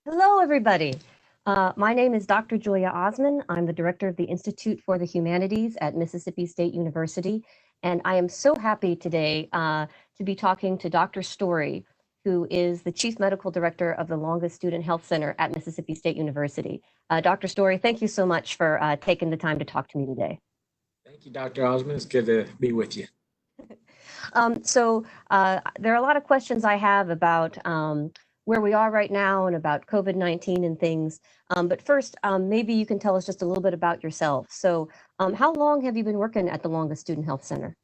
Hello, everybody. My name is Dr. Julia Osman. I'm the director of the Institute for the Humanities at Mississippi State University, and I am so happy today to be talking to Dr. Story, who is the Chief Medical Director of the Longest Student Health Center at Mississippi State University. Dr. Story, thank you so much for taking the time to talk to me today. Thank you, Dr. Osman. It's good to be with you. There are a lot of questions I have about where we are right now and about COVID-19 and things. But first, maybe you can tell us just a little bit about yourself. So how long have you been working at the Longest Student Health Center?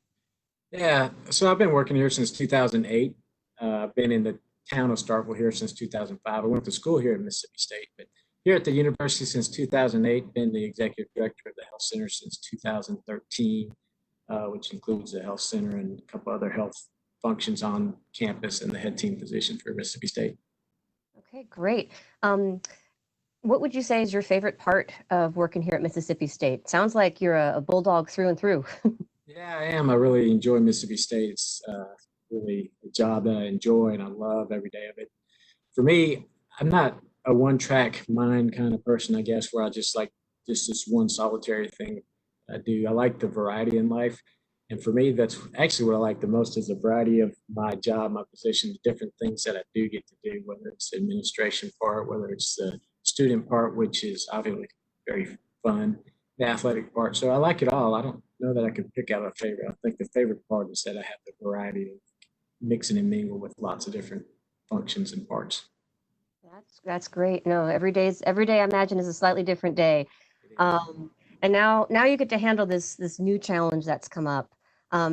Yeah, so I've been working here since 2008. I've been in the town of Starkville here since 2005. I went to school here at Mississippi State, but here at the university since 2008, been the executive director of the health center since 2013, which includes the health center and a couple other health functions on campus and the head team position for Mississippi State. Okay, great. What would you say is your favorite part of working here at Mississippi State? Sounds like you're a bulldog through and through. Yeah, I am. I really enjoy Mississippi State. It's really a job that I enjoy and I love every day of it. For me, I'm not a one-track mind kind of person, I guess, where I just like just this one solitary thing I do. I like the variety in life. And for me, that's actually what I like the most is the variety of my job, my position, the different things that I do get to do, whether it's the administration part, whether it's the student part, which is obviously very fun, the athletic part. So I like it all. I don't know that I can pick out a favorite. I think the favorite part is that I have the variety of mixing and mingle with lots of different functions and parts. That's great. No, every day I imagine is a slightly different day. It is. Um, and now you get to handle this new challenge that's come up.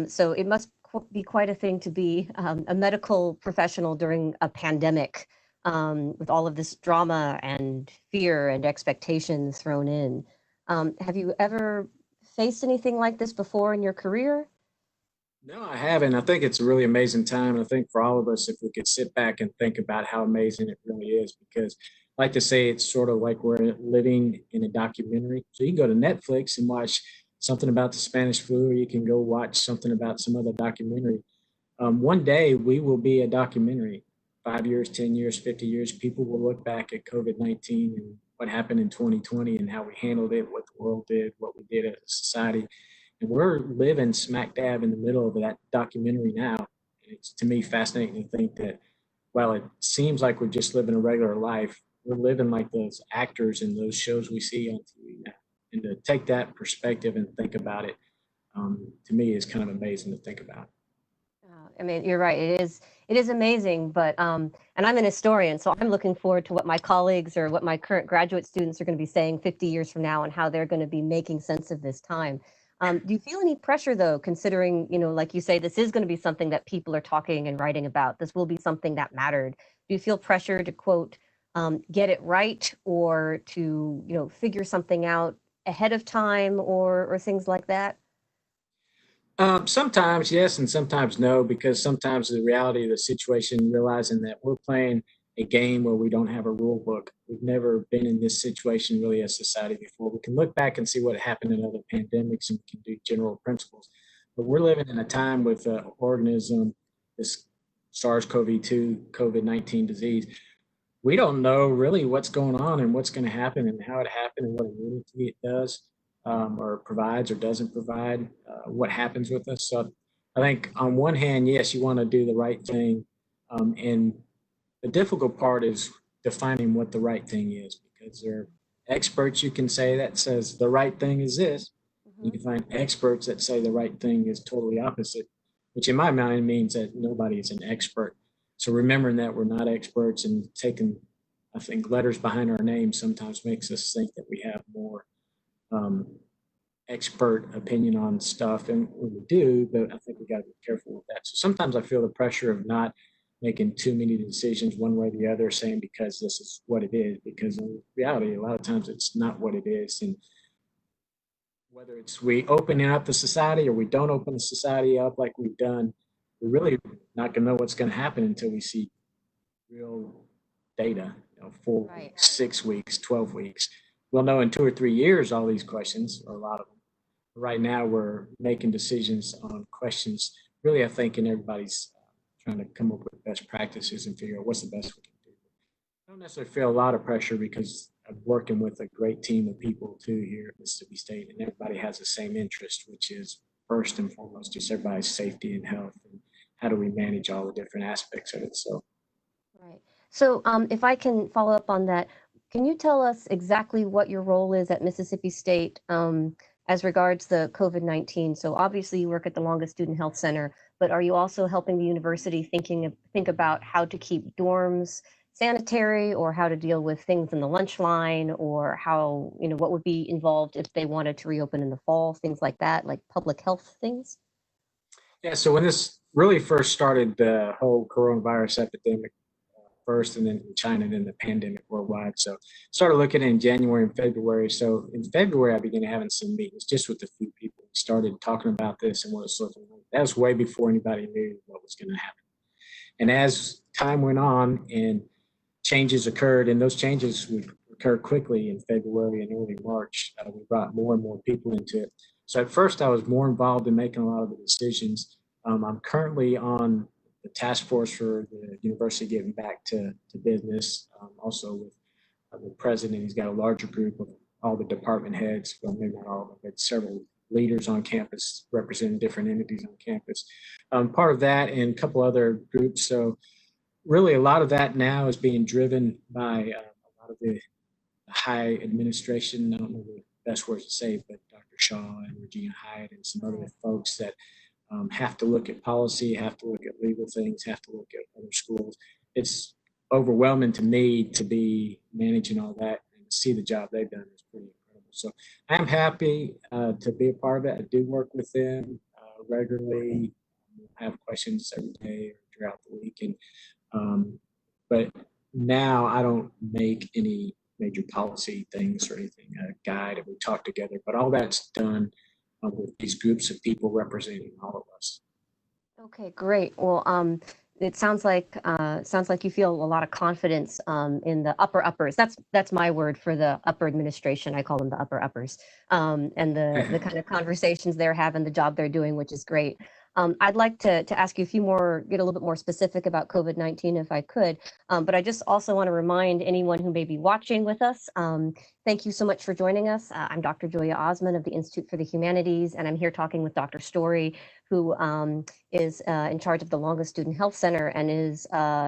So it must be quite a thing to be a medical professional during a pandemic, with all of this drama and fear and expectations thrown in. Have you ever faced anything like this before in your career? No, I haven't. I think it's a really amazing time. I think for all of us, if we could sit back and think about how amazing it really is, because I like to say it's sort of like we're living in a documentary. So you can go to Netflix and watch something about the Spanish flu, or you can go watch something about some other documentary. One day we will be a documentary. 5 years, 10 years, 50 years, people will look back at COVID-19 and what happened in 2020 and how we handled it, what the world did, what we did as a society. And we're living smack dab in the middle of that documentary now. It's to me fascinating to think that while it seems like we're just living a regular life, we're living like those actors in those shows we see on TV now. And to take that perspective and think about it, to me, is kind of amazing to think about. I mean, you're right. It is amazing, but and I'm an historian, so I'm looking forward to what my colleagues or what my current graduate students are going to be saying 50 years from now and how they're going to be making sense of this time. Do you feel any pressure though, considering, like you say, this is going to be something that people are talking and writing about. This will be something that mattered. Do you feel pressure to quote, get it right or to, figure something out ahead of time or things like that? Sometimes yes, and sometimes no, because sometimes the reality of the situation, realizing that we're playing a game where we don't have a rule book. We've never been in this situation really as society before. We can look back and see what happened in other pandemics and we can do general principles. But we're living in a time with an organism, this SARS-CoV-2, COVID-19 disease. We don't know really what's going on and what's going to happen and how it happened and what immunity it does, or provides or doesn't provide, what happens with us. So I think on one hand, yes, you want to do the right thing. And the difficult part is defining what the right thing is because there are experts you can say that says the right thing is this. You Mhm. can find experts that say the right thing is totally opposite, which in my mind means that nobody is an expert. So remembering that we're not experts and taking, I think, letters behind our name sometimes makes us think that we have more um, expert opinion on stuff, and we do, but I think we got to be careful with that. So sometimes I feel the pressure of not making too many decisions one way or the other, saying because this is what it is, because in reality, a lot of times it's not what it is. And whether it's we opening up the society or we don't open the society up like we've done, we're really not going to know what's going to happen until we see real data, 4 weeks, Right. 6 weeks, 12 weeks. We'll know in 2 or 3 years all these questions, or a lot of them. Right now, we're making decisions on questions. Really, I think, and everybody's trying to come up with best practices and figure out what's the best we can do. I don't necessarily feel a lot of pressure because I'm working with a great team of people too here at Mississippi State, and everybody has the same interest, which is first and foremost just everybody's safety and health, and how do we manage all the different aspects of it. So, Right. So, if I can follow up on that, can you tell us exactly what your role is at Mississippi State as regards the COVID-19? So, obviously, you work at the Longest Student Health Center, but are you also helping the university think about how to keep dorms sanitary, or how to deal with things in the lunch line, or how, what would be involved if they wanted to reopen in the fall, things like that, like public health things? yeah, so when this really first started, the whole coronavirus epidemic first, and then in China, and then the pandemic worldwide. So started looking in January and February. So in February, I began having some meetings just with a few people. We started talking about this and what it's looking like. That was way before anybody knew what was going to happen. And as time went on and changes occurred, and those changes would occur quickly in February and early March, we brought more and more people into it. So at first, I was more involved in making a lot of the decisions. I'm currently on the task force for the university getting back to business. Also with the president, he's got a larger group of all the department heads. Well, maybe not all of them, but several leaders on campus representing different entities on campus. Part of that and a couple other groups. So really, a lot of that now is being driven by a lot of the high administration. I don't know the best words to say, but Dr. Shaw and Regina Hyatt and some other folks that have to look at policy, have to look at legal things, have to look at other schools. It's overwhelming to me to be managing all that, and to see the job they've done is pretty incredible. So I'm happy to be a part of it. I do work with them regularly, have questions every day or throughout the week. And but now I don't make any major policy things or anything, guide, and we talk together, but all that's done with these groups of people representing all of us. Okay, great. Well, it sounds like you feel a lot of confidence in the upper uppers. That's my word for the upper administration. I call them the upper uppers, and the kind of conversations they're having, the job they're doing, which is great. I'd like to ask you a few more, get a little bit more specific about COVID-19 if I could. But I just also want to remind anyone who may be watching with us, thank you so much for joining us. I'm Dr. Julia Osman of the Institute for the Humanities, and I'm here talking with Dr. Story, who is in charge of the Longest Student Health Center and is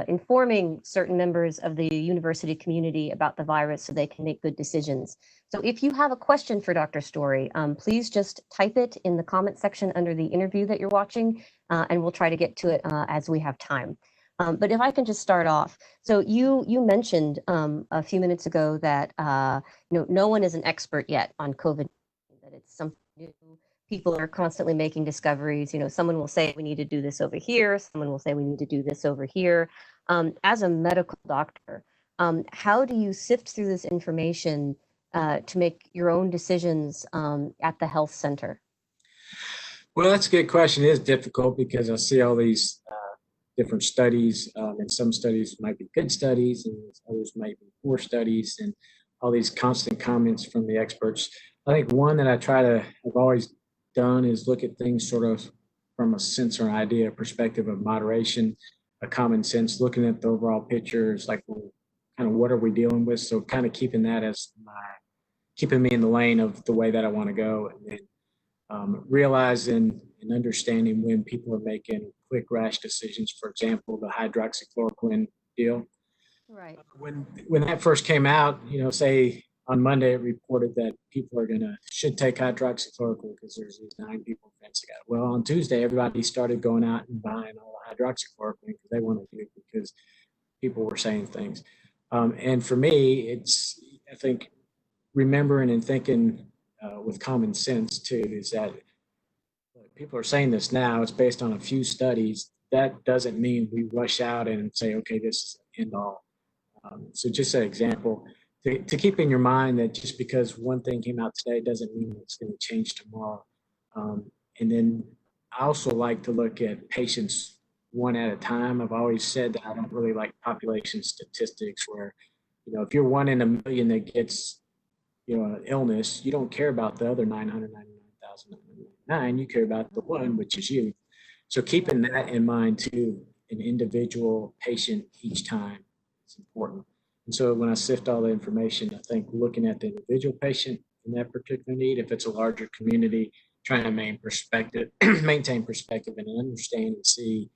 informing certain members of the university community about the virus so they can make good decisions. So if you have a question for Dr. Story, please just type it in the comment section under the interview that you're watching, and we'll try to get to it as we have time. But if I can just start off, so you mentioned a few minutes ago that no one is an expert yet on COVID, that it's something new. People are constantly making discoveries. Someone will say we need to do this over here. Someone will say we need to do this over here. As a medical doctor, how do you sift through this information to make your own decisions at the health center? Well, that's a good question. It is difficult because I see all these different studies, and some studies might be good studies, and others might be poor studies, and all these constant comments from the experts. I think one that I've always done is look at things sort of from a sense or idea perspective of moderation, a common sense, looking at the overall picture. It's like, well, kind of what are we dealing with? So kind of keeping that as keeping me in the lane of the way that I want to go, and then realizing and understanding when people are making quick, rash decisions. For example, the hydroxychloroquine deal. Right. When that first came out, say on Monday it reported that people should take hydroxychloroquine because there's these 9 people that got it. Well, on Tuesday, everybody started going out and buying all the hydroxychloroquine because they wanted to, because people were saying things. And for me, I think, remembering and thinking with common sense too, is that people are saying this now, it's based on a few studies. That doesn't mean we rush out and say, okay, this is end all. So just an example to keep in your mind that just because one thing came out today doesn't mean it's going to change tomorrow. And then I also like to look at patients one at a time. I've always said that I don't really like population statistics where, if you're 1 in a million that gets, an illness, you don't care about the other 999,999. You care about the one, which is you. So keeping that in mind too, an individual patient each time is important. And so when I sift all the information, I think looking at the individual patient in that particular need, if it's a larger community, trying to maintain perspective, maintain perspective and understand and see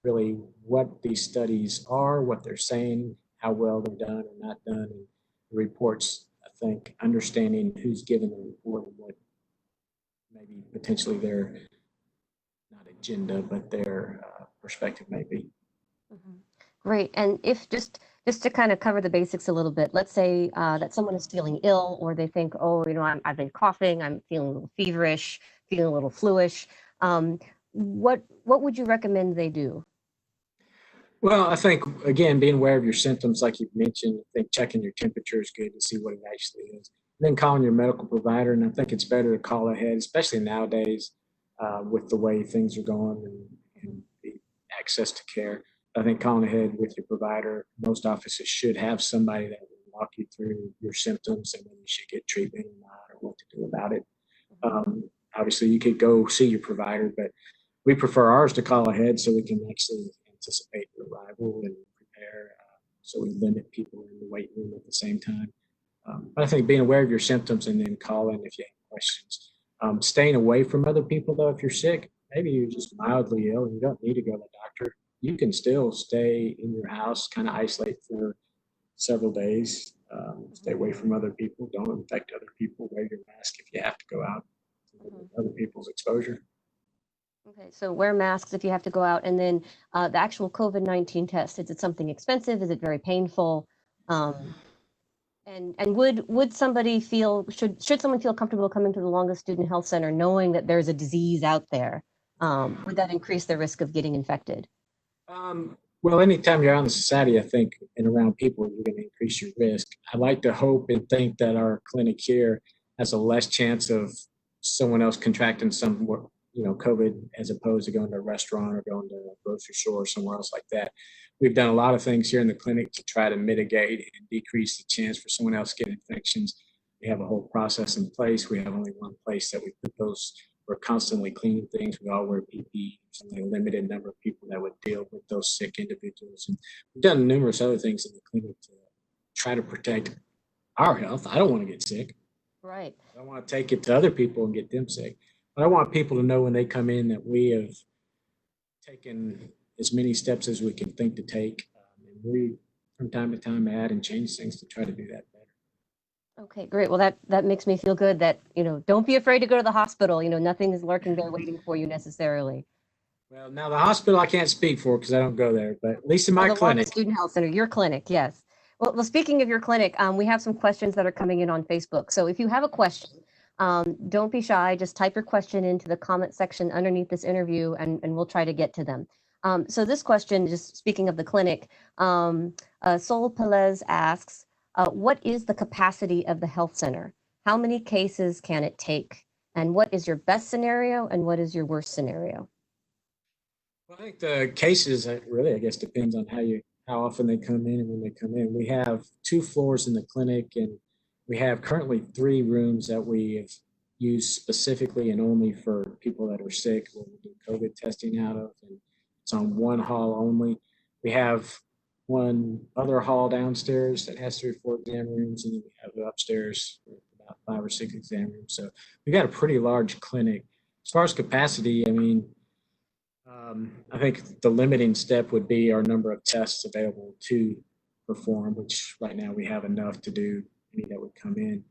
really what these studies are, what they're saying, how well they're done or not done, and the reports, I think, understanding who's given the report and what maybe potentially their, not agenda, but their perspective may be. Mhm. Great. And if just to kind of cover the basics a little bit, let's say that someone is feeling ill, or they think, oh, I've been coughing, I'm feeling a little feverish, feeling a little fluish. What would you recommend they do? Well, I think, again, being aware of your symptoms, like you've mentioned, I think checking your temperature is good to see what it actually is. And then calling your medical provider. And I think it's better to call ahead, especially nowadays with the way things are going and the access to care. I think calling ahead with your provider, most offices should have somebody that will walk you through your symptoms and when you should get treatment or not, or what to do about it. Obviously, you could go see your provider, but we prefer ours to call ahead so we can actually anticipate your arrival and prepare. So we limit people in the waiting room at the same time. But I think being aware of your symptoms and then calling if you have questions. Staying away from other people, though, if you're sick, maybe you're just mildly ill and you don't need to go to the doctor. You can still stay in your house, kind of isolate for several days. Stay away from other people. Don't infect other people. Wear your mask if you have to go out to limit other people's exposure. Okay, so wear masks if you have to go out, and then the actual COVID-19 test, is it something expensive? Is it very painful? Um, and would somebody feel should someone feel comfortable coming to the longest student health center knowing that there's a disease out there? Would that increase their risk of getting infected? Well, anytime you're out in the society, I think, and around people, you're going to increase your risk. I like to hope and think that our clinic here has a less chance of someone else contracting some, COVID, as opposed to going to a restaurant or going to a grocery store or somewhere else like that. We've done a lot of things here in the clinic to try to mitigate and decrease the chance for someone else to get infections. We have a whole process in place. We have only one place that we put those. We're constantly cleaning things. We all wear PPE. There's only a limited number of people that would deal with those sick individuals. And we've done numerous other things in the clinic to try to protect our health. I don't want to get sick. Right. I don't want to take it to other people and get them sick. But I want people to know when they come in that we have taken as many steps as we can think to take. And we, from time to time, add and change things to try to do that better. Okay, great. Well, that makes me feel good that, don't be afraid to go to the hospital. Nothing is lurking there waiting for you necessarily. Well, now the hospital I can't speak for because I don't go there, but at least in my The clinic. Student Health Center, your clinic, yes. Well, speaking of your clinic, we have some questions that are coming in on Facebook. So if you have a question, don't be shy. Just type your question into the comment section underneath this interview, and we'll try to get to them. So this question, just speaking of the clinic, Sol Pelez asks, what is the capacity of the health center? How many cases can it take? And what is your best scenario and what is your worst scenario? Well, I think the cases really, I guess, depends on how often they come in and when they come in. We have 2 floors in the clinic, and we have currently 3 rooms that we have used specifically and only for people that are sick, where we do COVID testing out of, and it's on one hall only. We have one other hall downstairs that has 3 or 4 exam rooms, and then we have the upstairs with about 5 or 6 exam rooms. So we've got a pretty large clinic. As far as capacity, I mean, I think the limiting step would be our number of tests available to perform, which right now we have enough to do any that would come in.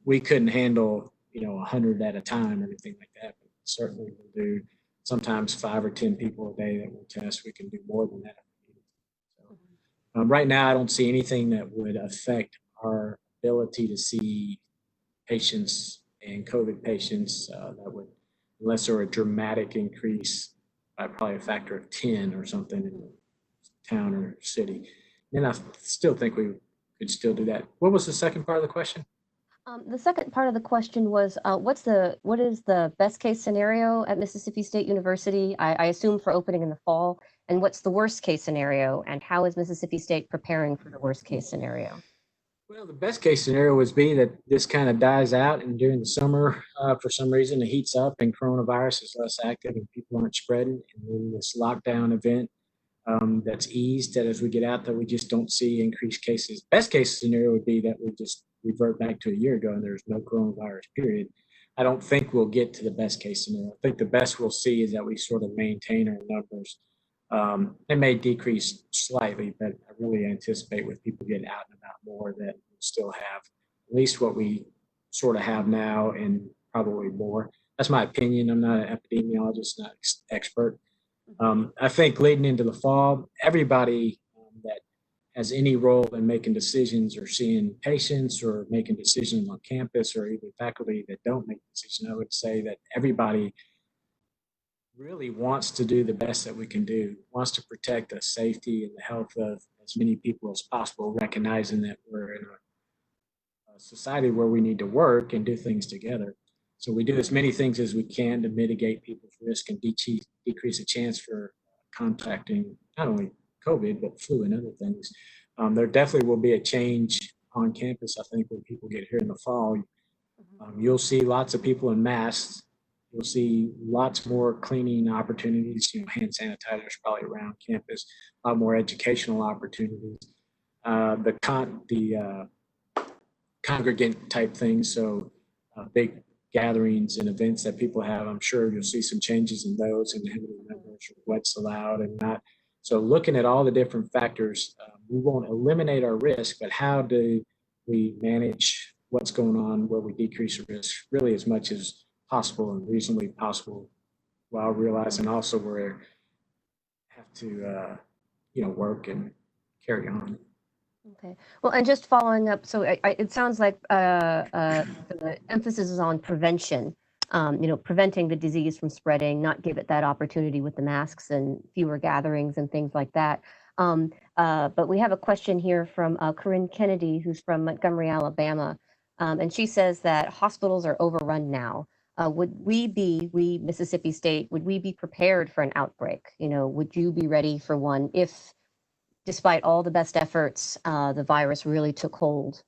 We couldn't handle, 100 at a time or anything like that, but certainly we'll do sometimes 5 or 10 people a day that we'll test. We can do more than that. So, right now, I don't see anything that would affect our ability to see patients and COVID patients that would, unless there were a dramatic increase by probably a factor of 10 or something in the town or city. And I still think we could still do that. What was the second part of the question? The second part of the question was, what is the best case scenario at Mississippi State University? I assume for opening in the fall. And what's the worst case scenario? And how is Mississippi State preparing for the worst case scenario? Well, the best case scenario would be that this kind of dies out, and during the summer, for some reason, it heats up and coronavirus is less active and people aren't spreading. And then this lockdown event that's eased, that as we get out, that we just don't see increased cases. Best case scenario would be that we just revert back to a year ago and there's no coronavirus, period. I don't think we'll get to the best case scenario. I think the best we'll see is that we sort of maintain our numbers. It may decrease slightly, but I really anticipate with people getting out and about more that we'll still have at least what we sort of have now and probably more. That's my opinion. I'm not an epidemiologist, not an expert. I think leading into the fall, everybody that has any role in making decisions or seeing patients or making decisions on campus or even faculty that don't make decisions, I would say that everybody really wants to do the best that we can do, wants to protect the safety and the health of as many people as possible, recognizing that we're in a society where we need to work and do things together. So we do as many things as we can to mitigate people's risk and decrease the chance for contracting not only COVID, but flu and other things. There definitely will be a change on campus, I think, when people get here in the fall. You'll see lots of people in masks. You'll see lots more cleaning opportunities, hand sanitizers probably around campus, a lot more educational opportunities. The congregant type things, so big gatherings and events that people have, I'm sure you'll see some changes in those and how many members or what's allowed and not. So looking at all the different factors, we won't eliminate our risk, but how do we manage what's going on where we decrease the risk really as much as possible and reasonably possible, while realizing also we have to work and carry on. Okay. Well, and just following up, so it sounds like the emphasis is on prevention, preventing the disease from spreading, not give it that opportunity with the masks and fewer gatherings and things like that. But we have a question here from Corinne Kennedy, who's from Montgomery, Alabama. And she says that hospitals are overrun now. Would we, Mississippi State, would we be prepared for an outbreak? Would you be ready for one if, despite all the best efforts, the virus really took hold?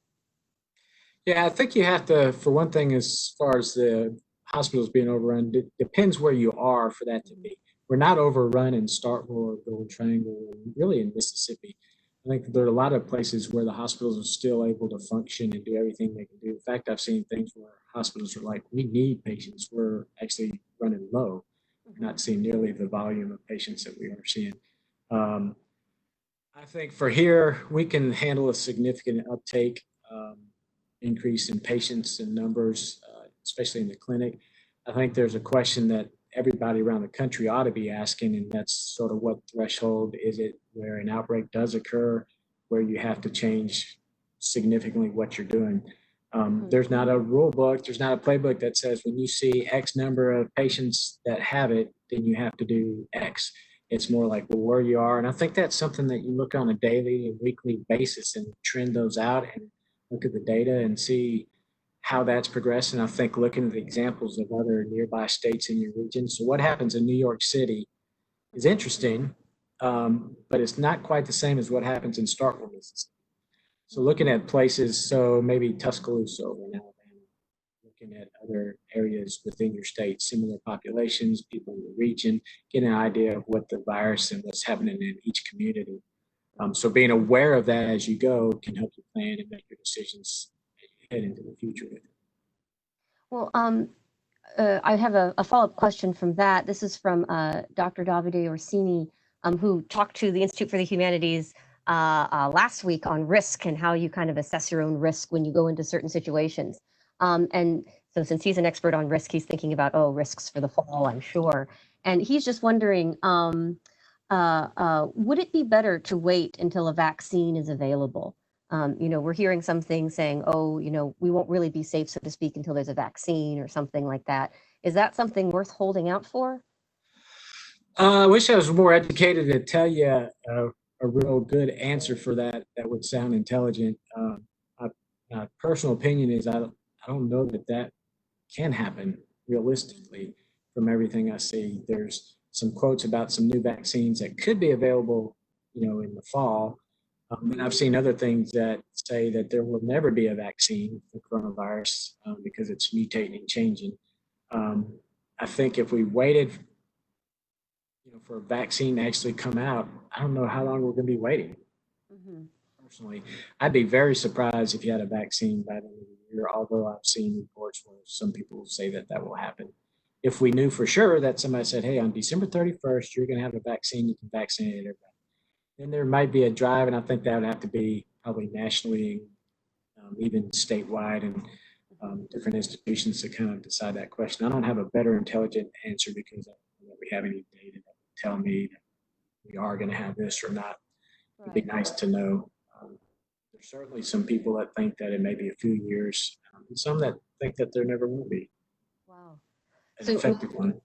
Yeah, I think you have to, for one thing, as far as the hospitals being overrun, it depends where you are for that to be. We're not overrun in Starkville or Golden Triangle, really in Mississippi. I think there are a lot of places where the hospitals are still able to function and do everything they can do. In fact, I've seen things where hospitals are like, we need patients. We're actually running low, not seeing nearly the volume of patients that we are seeing. I think for here, we can handle a significant uptake, increase in patients and numbers, especially in the clinic. I think there's a question that everybody around the country ought to be asking, and that's sort of what threshold is it where an outbreak does occur, where you have to change significantly what you're doing. There's not a rule book, there's not a playbook that says when you see X number of patients that have it, then you have to do X. It's more like, well, where you are. And I think that's something that you look on a daily and weekly basis and trend those out and look at the data and see how that's progressing. I think looking at the examples of other nearby states in your region. So what happens in New York City is interesting, but it's not quite the same as what happens in Starkville, Mississippi. So looking at places, so maybe Tuscaloosa over in Alabama, looking at other areas within your state, similar populations, people in the region, get an idea of what the virus and what's happening in each community. So being aware of that as you go can help you plan and make your decisions as you head into the future with it. Well, I have a follow-up question from that. This is from Dr. Davide Orsini, who talked to the Institute for the Humanities last week on risk and how you kind of assess your own risk when you go into certain situations. And so since he's an expert on risk, he's thinking about, risks for the fall, I'm sure. And he's just wondering, would it be better to wait until a vaccine is available? We're hearing some things saying, we won't really be safe, so to speak, until there's a vaccine or something like that. Is that something worth holding out for? I wish I was more educated to tell you a real good answer for that would sound intelligent. My personal opinion is I don't know that can happen realistically from everything I see. There's some quotes about some new vaccines that could be available, in the fall. And I've seen other things that say that there will never be a vaccine for coronavirus because it's mutating and changing. I think if we waited for a vaccine to actually come out, I don't know how long we're going to be waiting. Mhm. Personally, I'd be very surprised if you had a vaccine by the end of the year, although I've seen reports where some people say that that will happen. If we knew for sure that somebody said, hey, on December 31st, you're going to have a vaccine, you can vaccinate everybody, then there might be a drive, and I think that would have to be probably nationally, even statewide, and different institutions to kind of decide that question. I don't have a better intelligent answer because I don't know that we have any data that would tell me that we are going to have this or not. It'd be Right. nice to know. There's certainly some people that think that it may be a few years, and some that think that there never will be Wow. an So, effective one.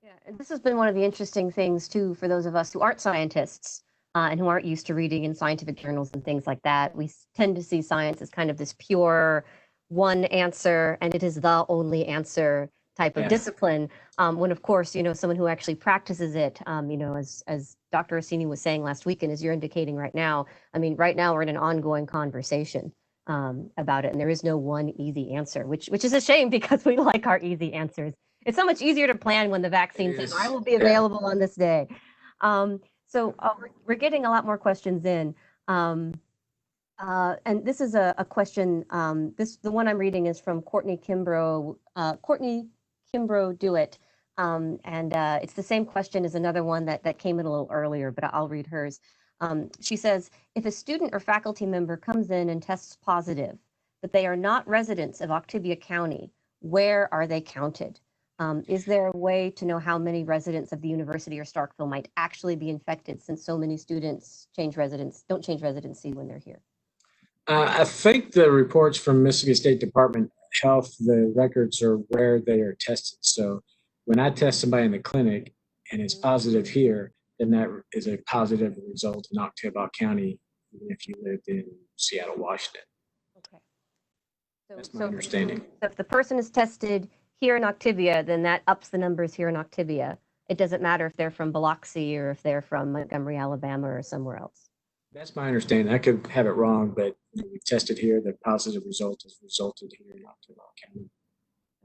yeah, and this has been one of the interesting things too for those of us who aren't scientists and who aren't used to reading in scientific journals and things like that. We tend to see science as kind of this pure one answer, and it is the only answer type of Yeah, discipline. When, of course, someone who actually practices it, as Dr. Orsini was saying last week, and as you're indicating right now, I mean, right now we're in an ongoing conversation about it, and there is no one easy answer, which is a shame because we like our easy answers. It's so much easier to plan when the it vaccine says, I is. will be Yeah. available on this day. We're getting a lot more questions in. Um, and this is a question. The one I'm reading is from Courtney Kimbrough. Courtney Kimbrough Dewitt. And it's the same question as another one that came in a little earlier, but I'll read hers. She says, if a student or faculty member comes in and tests positive, but they are not residents of Octavia County, where are they counted? Is there a way to know how many residents of the university or Starkville might actually be infected, since so many students don't change residency when they're here? I think the reports from Mississippi State Department of Health, the records are where they are tested. So when I test somebody in the clinic and it's Mhm. positive here, then that is a positive result in Octavia County, even if you lived in Seattle, Washington. Okay. So, That's my so, understanding. so if the person is tested here in Octavia, then that ups the numbers here in Octavia. It doesn't matter if they're from Biloxi or if they're from Montgomery, Alabama, or somewhere else. That's my understanding. I could have it wrong, but we tested here. The positive result has resulted here in Octavia County.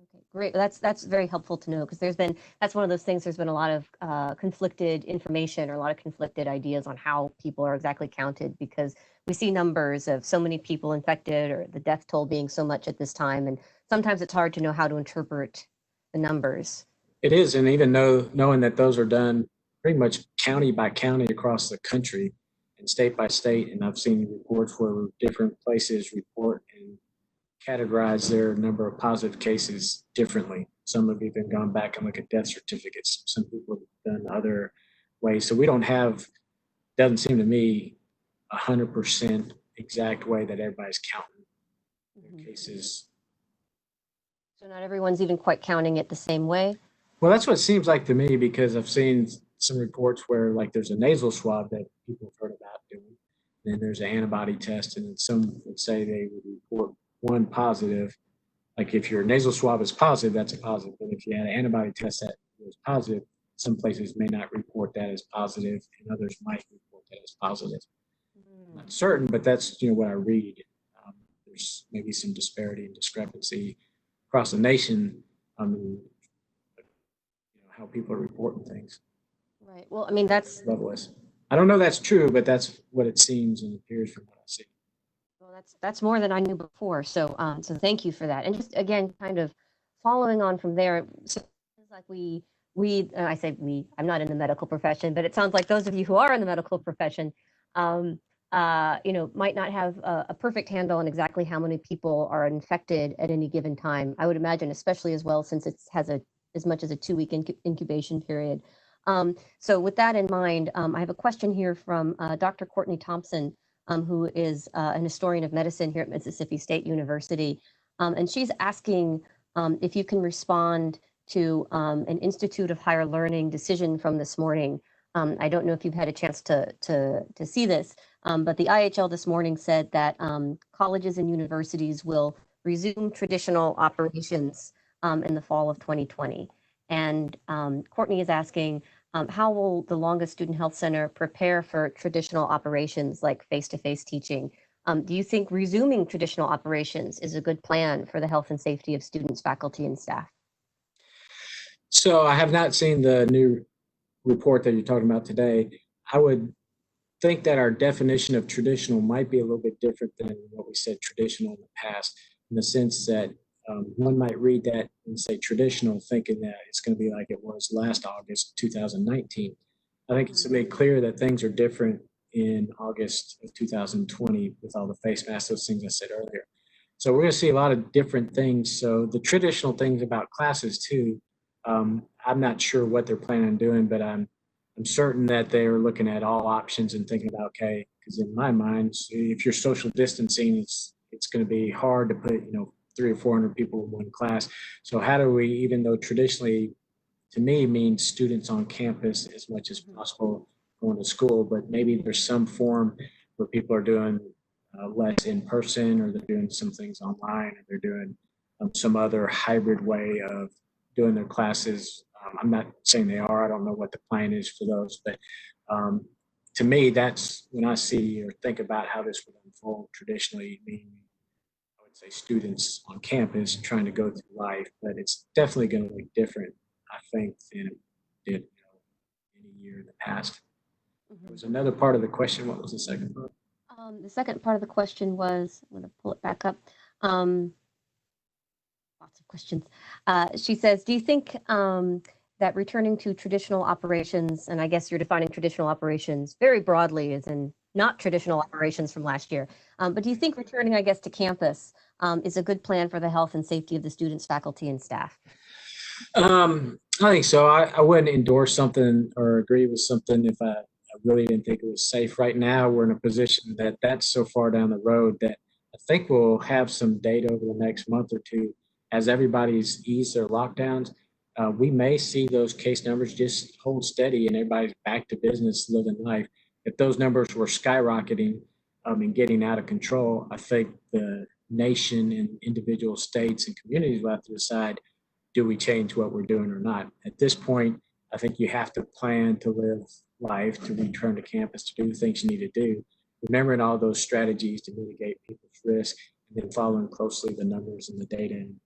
Okay, great. That's very helpful to know because that's one of those things. There's been a lot of conflicted information or a lot of conflicted ideas on how people are exactly counted because we see numbers of so many people infected or the death toll being so much at this time, and sometimes it's hard to know how to interpret the numbers. It is, and even knowing that those are done pretty much county by county across the country and state by state, and I've seen reports where different places report and categorize their number of positive cases differently. Some have even gone back and look at death certificates. Some people have done other ways. So we don't have, doesn't seem to me, 100% exact way that everybody's counting their Mhm. cases. So not everyone's even quite counting it the same way. Well, that's what it seems like to me because I've seen some reports where like there's a nasal swab that people have heard about doing. And then there's an antibody test, and then some would say they would report one positive. Like if your nasal swab is positive, that's a positive. But if you had an antibody test that was positive, some places may not report that as positive, and others might report that as positive. I'm Mm. not certain, but that's what I read. There's maybe some disparity and discrepancy across the nation. Um, how people are reporting things. Right. Well, I mean, Level is. I don't know that's true, but that's what it seems and appears from what I see. well, that's more than I knew before. So thank you for that. And just again, kind of following on from there, so it's like I say we, I'm not in the medical profession, but it sounds like those of you who are in the medical profession, um, might not have a perfect handle on exactly how many people are infected at any given time. I would imagine, especially as well, since it has as much as a 2-week incubation period. So with that in mind, I have a question here from Dr. Courtney Thompson, who is an historian of medicine here at Mississippi State University. And she's asking if you can respond to an Institute of Higher Learning decision from this morning. I don't know if you've had a chance to see this, but the IHL this morning said that colleges and universities will resume traditional operations in the fall of 2020. And Courtney is asking, how will the Longest Student Health Center prepare for traditional operations like face-to-face teaching? Do you think resuming traditional operations is a good plan for the health and safety of students, faculty, and staff? So I have not seen the new report that you're talking about today. I would think that our definition of traditional might be a little bit different than what we said traditional in the past, in the sense that one might read that and say traditional, thinking that it's going to be like it was last August 2019. I think it's made clear that things are different in August of 2020 with all the face masks, those things I said earlier. So we're going to see a lot of different things. So the traditional things about classes too, I'm not sure what they're planning on doing, but I'm certain that they are looking at all options and thinking about, okay, because in my mind, if you're social distancing, it's going to be hard to put, 300 or 400 people in one class. So how do we, even though traditionally to me means students on campus as much as possible going to school, but maybe there's some form where people are doing less in person, or they're doing some things online, or they're doing some other hybrid way of doing their classes. I'm not saying they are. I don't know what the plan is for those, but um, to me, that's when I see or think about how this would unfold traditionally, meaning I would say students on campus trying to go through life, but it's definitely going to look different, I think, than it did any year in the past. There was another part of the question. What was the second part? The second part of the question was, I'm going to pull it back up. Um, Lots of questions. She says, do you think that returning to traditional operations, and I guess you're defining traditional operations very broadly, as in not traditional operations from last year, but do you think returning, I guess, to campus is a good plan for the health and safety of the students, faculty, and staff? I think so. I wouldn't endorse something or agree with something if I really didn't think it was safe. Right now, we're in a position that that's so far down the road that I think we'll have some data over the next month or two as everybody's eased their lockdowns. We may see those case numbers just hold steady and everybody's back to business, living life. If those numbers were skyrocketing and getting out of control, I think the nation and individual states and communities will have to decide, do we change what we're doing or not? At this point, I think you have to plan to live life, to return to campus, to do the things you need to do, remembering all those strategies to mitigate people's risk, and then following closely the numbers and the data. And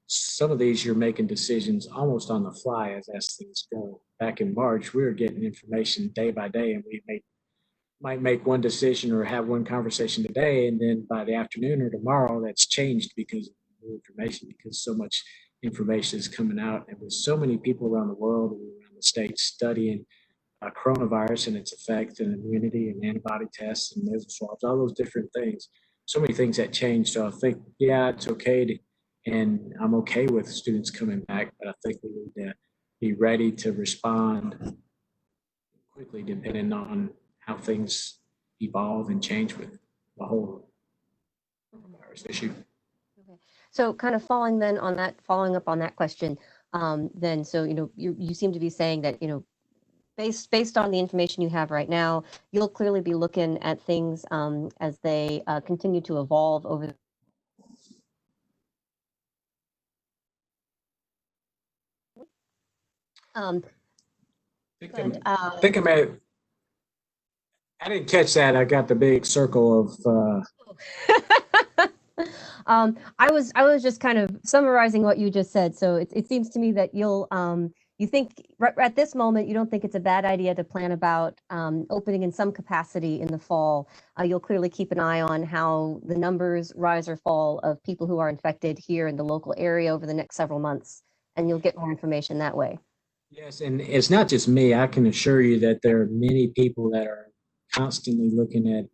some of these you're making decisions almost on the fly as things go. Back in March, we were getting information day by day, and might make one decision or have one conversation today, and then by the afternoon or tomorrow, that's changed because of new information, because so much information is coming out, and with so many people around the world and around the states studying coronavirus and its effect and immunity and antibody tests and nasal swabs, all those different things. So many things that change. So I think, yeah, it's okay to, and I'm okay with students coming back, but I think we need to be ready to respond quickly depending on how things evolve and change with the whole virus issue. Okay. So kind of following up on that question, then, so, you seem to be saying that, based on the information you have right now, you'll clearly be looking at things as they continue to evolve over. Um, I think I may. I didn't catch that. I got the big circle of. I was just kind of summarizing what you just said. So it seems to me that you think right at this moment, you don't think it's a bad idea to plan about opening in some capacity in the fall. You'll clearly keep an eye on how the numbers rise or fall of people who are infected here in the local area over the next several months, and you'll get more information that way. Yes, and it's not just me. I can assure you that there are many people that are constantly looking at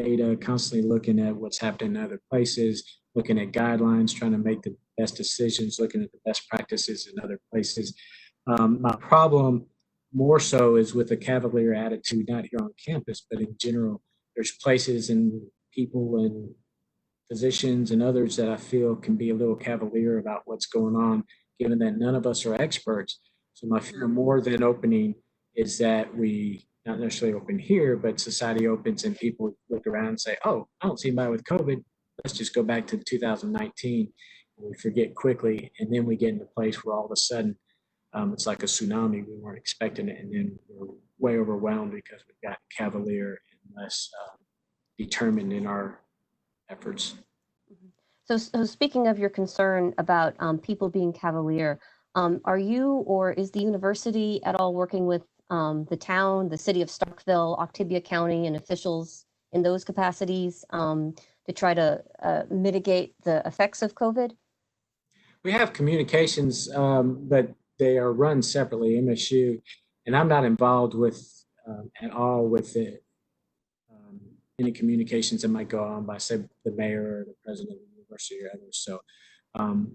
data, constantly looking at what's happening in other places, looking at guidelines, trying to make the best decisions, looking at the best practices in other places. My problem more so is with the Cavalier attitude, not here on campus, but in general. There's places and people and physicians and others that I feel can be a little cavalier about what's going on, given that none of us are experts. So my fear more than opening is that we not necessarily open here, but society opens and people look around and say, oh, I don't see anybody with COVID. Let's just go back to 2019. And we forget quickly. And then we get in a place where all of a sudden it's like a tsunami. We weren't expecting it. And then we're way overwhelmed because we've got cavalier and less determined in our efforts. So speaking of your concern about people being cavalier, are you or is the university at all working with the town, the city of Starkville, Octavia County, and officials in those capacities to try to mitigate the effects of COVID? We have communications, but they are run separately, MSU, and I'm not involved with at all with it. Any communications that might go on by, say, the mayor or the president of the university or others. So um,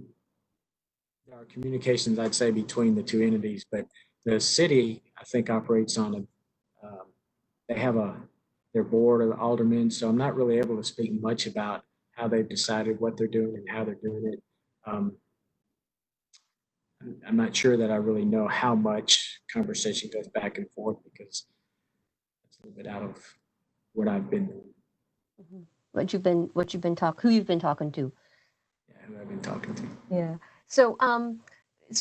there are communications, I'd say, between the two entities, but the city, I think, operates on they have their board of aldermen, so I'm not really able to speak much about how they've decided what they're doing and how they're doing it. I'm not sure that I really know how much conversation goes back and forth because it's a little bit out of what I've been doing. Mm-hmm. Who you've been talking to? Yeah, who I've been talking to. Yeah. So,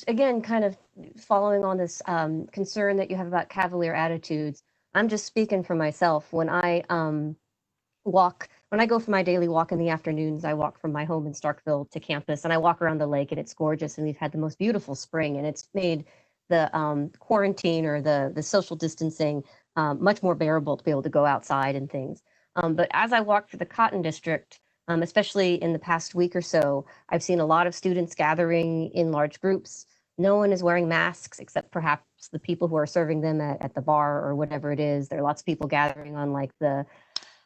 again, kind of following on this concern that you have about Cavalier Attitudes, I'm just speaking for myself. When I go for my daily walk in the afternoons, I walk from my home in Starkville to campus, and I walk around the lake, and it's gorgeous, and we've had the most beautiful spring, and it's made the quarantine or the social distancing much more bearable to be able to go outside and things. But as I walk through the Cotton District, especially in the past week or so, I've seen a lot of students gathering in large groups. No one is wearing masks except perhaps the people who are serving them at the bar or whatever it is. There are lots of people gathering on like their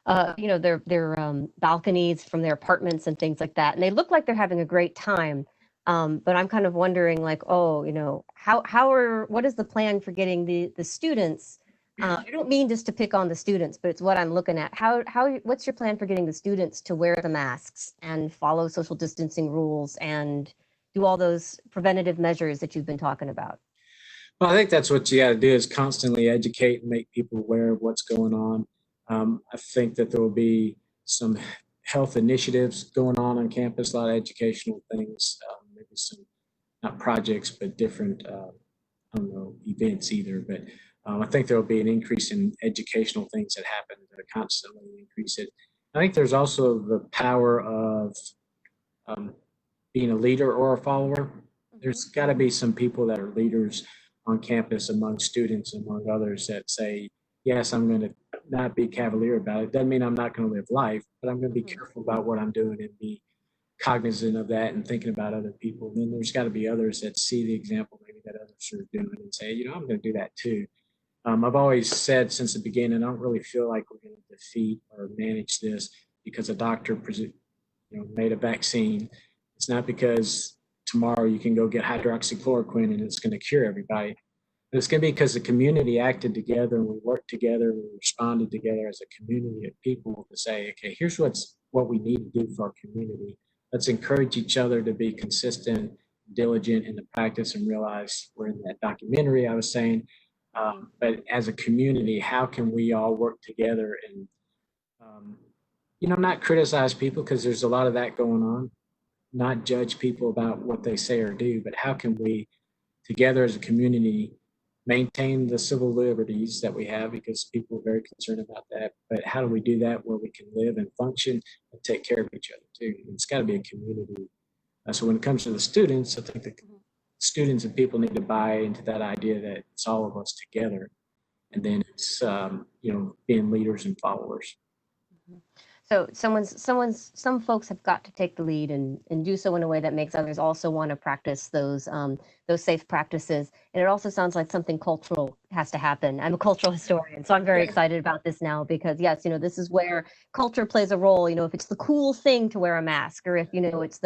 balconies from their apartments and things like that, and they look like they're having a great time. But I'm kind of wondering, like, oh, what is the plan for getting the students? I don't mean just to pick on the students, but it's what I'm looking at. What's your plan for getting the students to wear the masks and follow social distancing rules and do all those preventative measures that you've been talking about? Well, I think that's what you got to do is constantly educate and make people aware of what's going on. I think that there will be some health initiatives going on campus, a lot of educational things, maybe some, not projects, but different, I don't know, events either. But I think there will be an increase in educational things that happen that constantly increase it. I think there's also the power of um, being a leader or a follower. There's got to be some people that are leaders on campus among students, among others that say, yes, I'm going to not be cavalier about it. Doesn't mean I'm not going to live life, but I'm going to be careful about what I'm doing and be cognizant of that and thinking about other people. And then there's got to be others that see the example maybe that others are doing and say, I'm going to do that too. I've always said since the beginning, I don't really feel like we're going to defeat or manage this because a doctor made a vaccine. It's not because tomorrow you can go get hydroxychloroquine and it's going to cure everybody. But it's going to be because the community acted together and we worked together and we responded together as a community of people to say, okay, here's what we need to do for our community. Let's encourage each other to be consistent, diligent in the practice and realize we're in that documentary I was saying. But as a community, how can we all work together and not criticize people because there's a lot of that going on, not judge people about what they say or do, but how can we together as a community maintain the civil liberties that we have because people are very concerned about that. But how do we do that where we can live and function and take care of each other too? It's got to be a community. So when it comes to the students, I think the students and people need to buy into that idea that it's all of us together. And then it's, being leaders and followers. So some folks have got to take the lead and do so in a way that makes others also want to practice those safe practices. And it also sounds like something cultural has to happen. I'm a cultural historian, so I'm very excited about this now because yes, this is where culture plays a role. If it's the cool thing to wear a mask, or if it's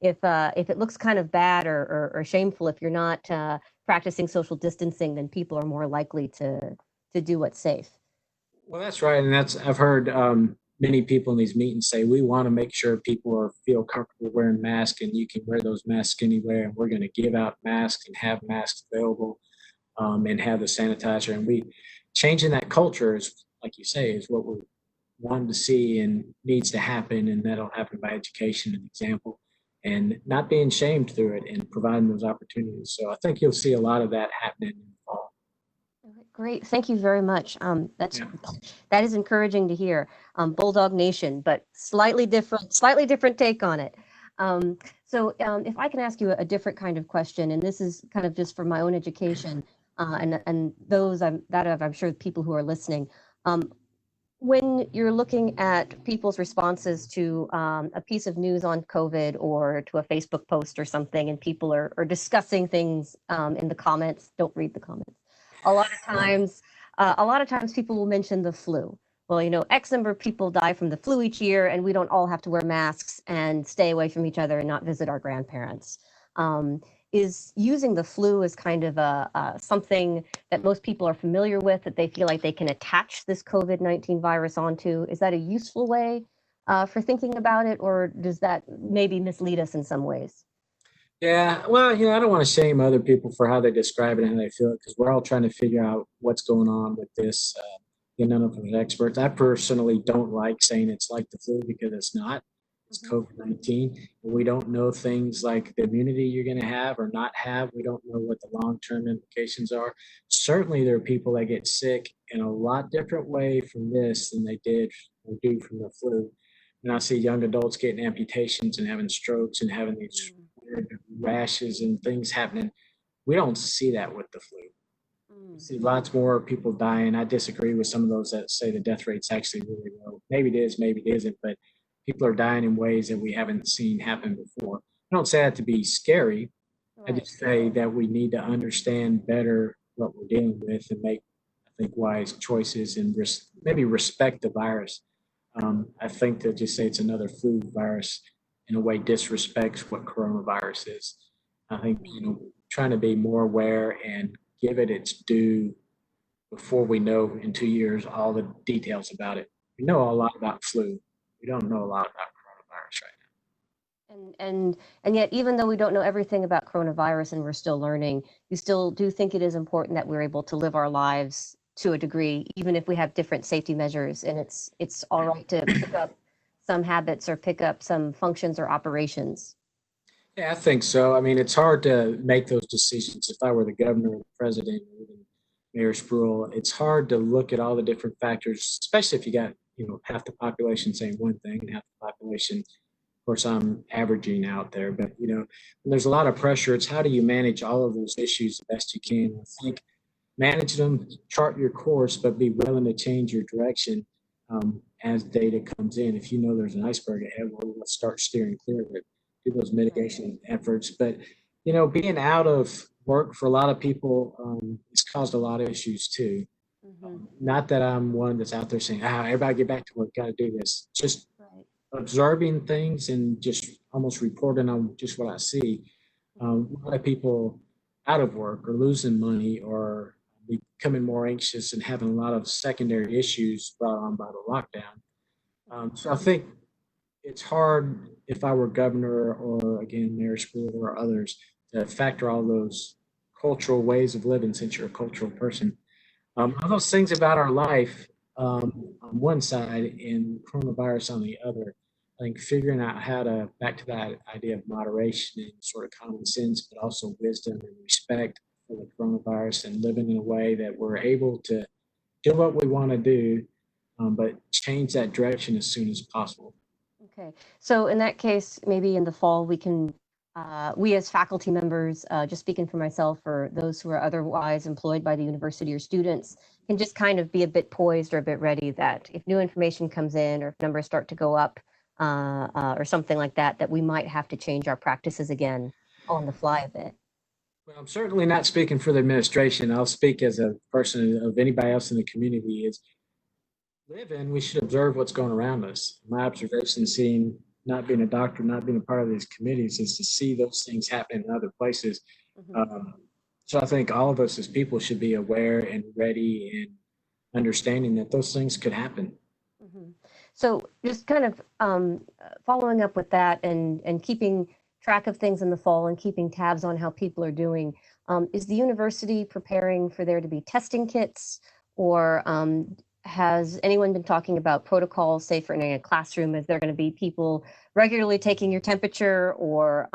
if it looks kind of bad or shameful if you're not practicing social distancing, then people are more likely to do what's safe. Well, that's right, and I've heard many people in these meetings say we want to make sure people feel comfortable wearing masks, and you can wear those masks anywhere. And we're going to give out masks and have masks available, and have the sanitizer. And we changing that culture is, like you say, is what we want to see and needs to happen, and that'll happen by education and example, and not being shamed through it, and providing those opportunities. So I think you'll see a lot of that happening in the fall. Great, thank you very much. That is encouraging to hear. Bulldog Nation, but slightly different take on it. So if I can ask you a different kind of question, and this is kind of just for my own education, and those I'm sure people who are listening. Um, when you're looking at people's responses to a piece of news on COVID or to a Facebook post or something, and people are discussing things in the comments, don't read the comments. A lot of times, people will mention the flu. Well, X number of people die from the flu each year, and we don't all have to wear masks and stay away from each other and not visit our grandparents. Um, is using the flu as kind of a something that most people are familiar with, that they feel like they can attach this COVID-19 virus onto. Is that a useful way for thinking about it, or does that maybe mislead us in some ways? Yeah, well, I don't want to shame other people for how they describe it and how they feel it because we're all trying to figure out what's going on with this. None of them are experts. I personally don't like saying it's like the flu because it's not. It's Mhm. COVID-19. We don't know things like the immunity you're going to have or not have. We don't know what the long-term implications are. Certainly, there are people that get sick in a lot different way from this than they did or do from the flu. And I see young adults getting amputations and having strokes and having these Mm, weird rashes and things happening. We don't see that with the flu. We mm, see lots more people dying. I disagree with some of those that say the death rate's actually really low. Maybe it is, maybe it isn't, but people are dying in ways that we haven't seen happen before. I don't say that to be scary. I right. just say that we need to understand better what we're dealing with and make, I think, wise choices and maybe respect the virus. I think to just say it's another flu virus in a way disrespects what coronavirus is. I think, Mhm. trying to be more aware and give it its due before we know in 2 years all the details about it. We know a lot about flu. We don't know a lot about coronavirus right And yet, even though we don't know everything about coronavirus and we're still learning, you still do think it is important that we're able to live our lives to a degree, even if we have different safety measures, and it's all right to pick up some habits or pick up some functions or operations. now. Yeah, I think so. I mean, it's hard to make those decisions. If I were the governor or the president or even Mayor Spruill, it's hard to look at all the different factors, especially if you got, half the population saying one thing and half the population. Of course, I'm averaging out there, but when there's a lot of pressure, it's how do you manage all of those issues the best you can. I think manage them, chart your course, but be willing to change your direction as data comes in. If you know there's an iceberg ahead, well, let's start steering clear of it. Do those Right. mitigation efforts. But being out of work for a lot of people, it's caused a lot of issues too. Hmm. Not that I'm one that's out there saying, everybody get back to work, got to do this. Just Right. observing things and just almost reporting on just what I see. Hmm. A lot of people out of work or losing money or becoming more anxious and having a lot of secondary issues brought on by the lockdown. So I think it's hard if I were governor or again Mayor Spruill or others to factor all those cultural ways of living since you're a cultural person. All those things about our life on one side and coronavirus on the other. I think figuring out how to back to that idea of moderation and sort of common sense, but also wisdom and respect for the coronavirus and living in a way that we're able to do what we want to do, but change that direction as soon as possible. Okay. So in that case, maybe in the fall, we as faculty members, just speaking for myself or those who are otherwise employed by the university or students, can just kind of be a bit poised or a bit ready that if new information comes in or if numbers start to go up or something like that, that we might have to change our practices again on the fly a bit. Well, I'm certainly not speaking for the administration. I'll speak as a person of anybody else in the community. Is live in, we should observe what's going around us. My observation, seeing not being a doctor, not being a part of these committees, is to see those things happening in other places. Mhm. Um, so I think all of us as people should be aware and ready and understanding that those things could happen. Mhm. So just kind of following up with that and keeping track of things in the fall and keeping tabs on how people are doing, is the university preparing for there to be testing kits, or has anyone been talking about protocols, say for in a classroom? Is there going to be people regularly taking your temperature, or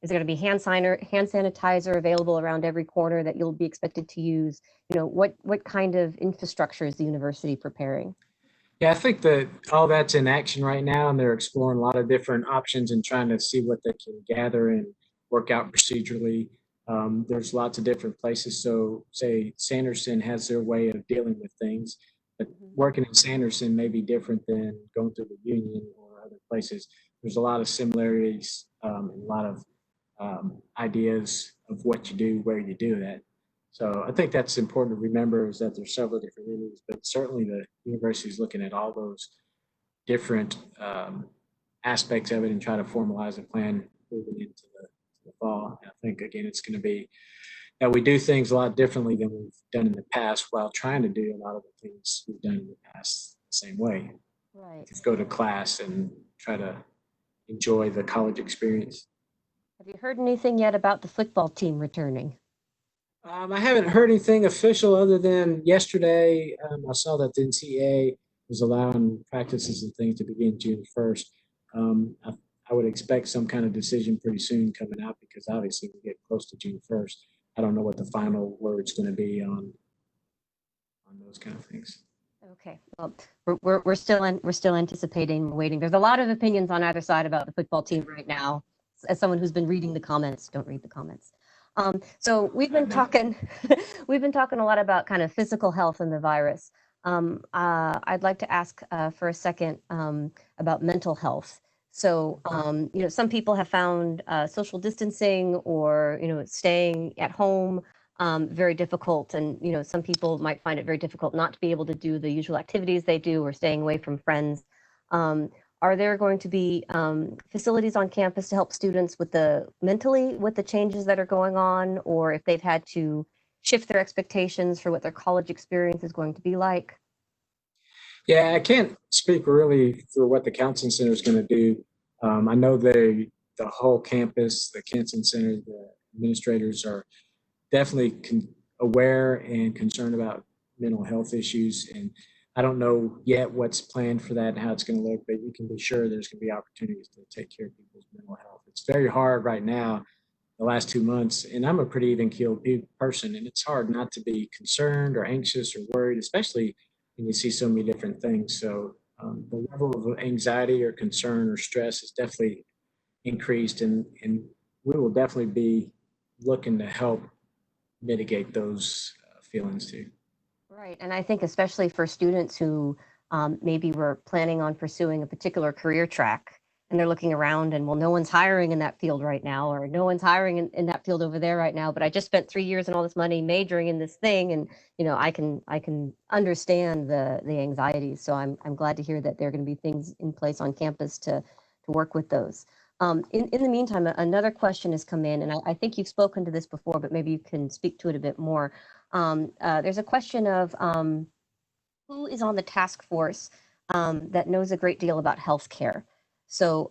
is there going to be hand sanitizer available around every corner that you'll be expected to use? What kind of infrastructure is the university preparing? Yeah, I think that all that's in action right now, and they're exploring a lot of different options and trying to see what they can gather and work out procedurally. There's lots of different places. So, say Sanderson has their way of dealing with things, but Mhm. working in Sanderson may be different than going through the Union or other places. There's a lot of similarities and a lot of ideas of what you do, where you do that. So I think that's important to remember is that there's several different unions, but certainly the university is looking at all those different aspects of it and try to formalize a plan moving into the fall. And I think again, it's going to be that we do things a lot differently than we've done in the past, while trying to do a lot of the things we've done in the past the same way. Right. Just go to class and try to enjoy the college experience. Have you heard anything yet about the football team returning? I haven't heard anything official other than yesterday. I saw that the NCAA was allowing practices and things to begin June 1st. I would expect some kind of decision pretty soon coming out because obviously we get close to June 1st. I don't know what the final word's going to be on those kind of things. Okay, well, we're still anticipating, waiting. There's a lot of opinions on either side about the football team right now. As someone who's been reading the comments, don't read the comments. So we've been talking, we've been talking a lot about kind of physical health and the virus. I'd like to ask for a second about mental health. So, some people have found social distancing or, staying at home very difficult. And, some people might find it very difficult not to be able to do the usual activities they do or staying away from friends. Um, are there going to be facilities on campus to help students with the changes that are going on, or if they've had to shift their expectations for what their college experience is going to be like? Yeah, I can't speak really for what the counseling center is going to do. I know the whole campus, the counseling center, the administrators are definitely aware and concerned about mental health issues. And I don't know yet what's planned for that and how it's going to look, but you can be sure there's going to be opportunities to take care of people's mental health. It's very hard right now, the last 2 months, and I'm a pretty even keeled person, and it's hard not to be concerned or anxious or worried, especially when you see so many different things. So the level of anxiety or concern or stress is definitely increased, and we will definitely be looking to help mitigate those feelings too. Right. And I think especially for students who maybe were planning on pursuing a particular career track and they're looking around and, well, no one's hiring in that field right now, or no one's hiring in that field over there right now, but I just spent 3 years and all this money majoring in this thing. And, I can understand the anxieties. So I'm glad to hear that there are going to be things in place on campus to work with those. In the meantime, another question has come in, and I think you've spoken to this before, but maybe you can speak to it a bit more. There's a question of who is on the task force that knows a great deal about healthcare. So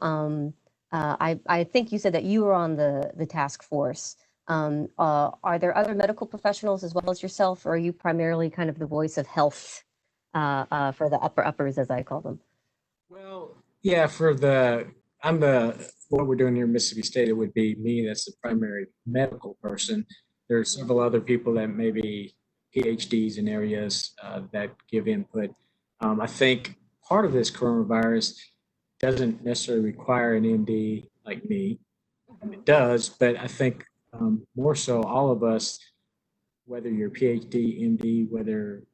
I think you said that you were on the task force. Are there other medical professionals as well as yourself, or are you primarily kind of the voice of health for the uppers, as I call them? Well, yeah, I'm the, what we're doing here in Mississippi State, it would be me that's the primary medical person. There are Mhm. several other people that may be PhDs in areas that give input. I think part of this coronavirus doesn't necessarily require an MD like me. Mhm. It does, but I think more so all of us, whether you're PhD, MD,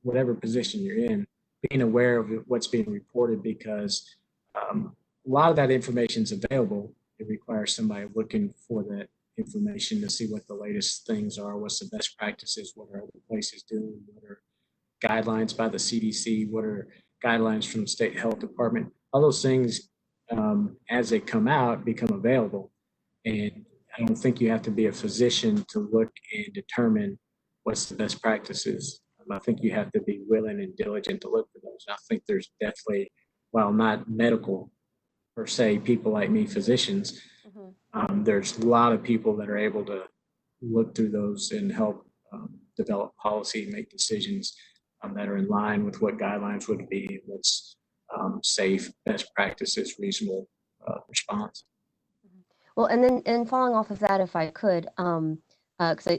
whatever position you're in, being aware of what's being reported because a lot of that information is available. It requires somebody looking for that information to see what the latest things are, what's the best practices, what are other places doing, what are guidelines by the CDC, what are guidelines from the state health department. All those things, as they come out, become available. And I don't think you have to be a physician to look and determine what's the best practices. I think you have to be willing and diligent to look for those. I think there's definitely, while not medical per se, people like me, physicians, Mhm. there's a lot of people that are able to look through those and help develop policy, make decisions that are in line with what guidelines would be, what's safe, best practices, reasonable response. Well, and then and following off of that, if I could, because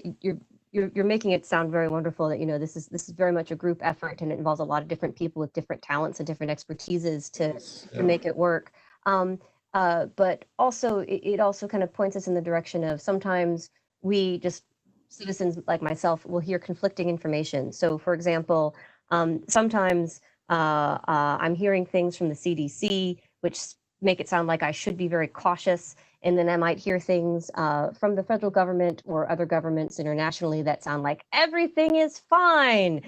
you're making it sound very wonderful that this is very much a group effort and it involves a lot of different people with different talents and different expertises Yes. to make it work. Um, but also it also kind of points us in the direction of sometimes we just citizens like myself will hear conflicting information. So, for example, sometimes I'm hearing things from the CDC, which make it sound like I should be very cautious. And then I might hear things from the federal government or other governments internationally that sound like everything is fine.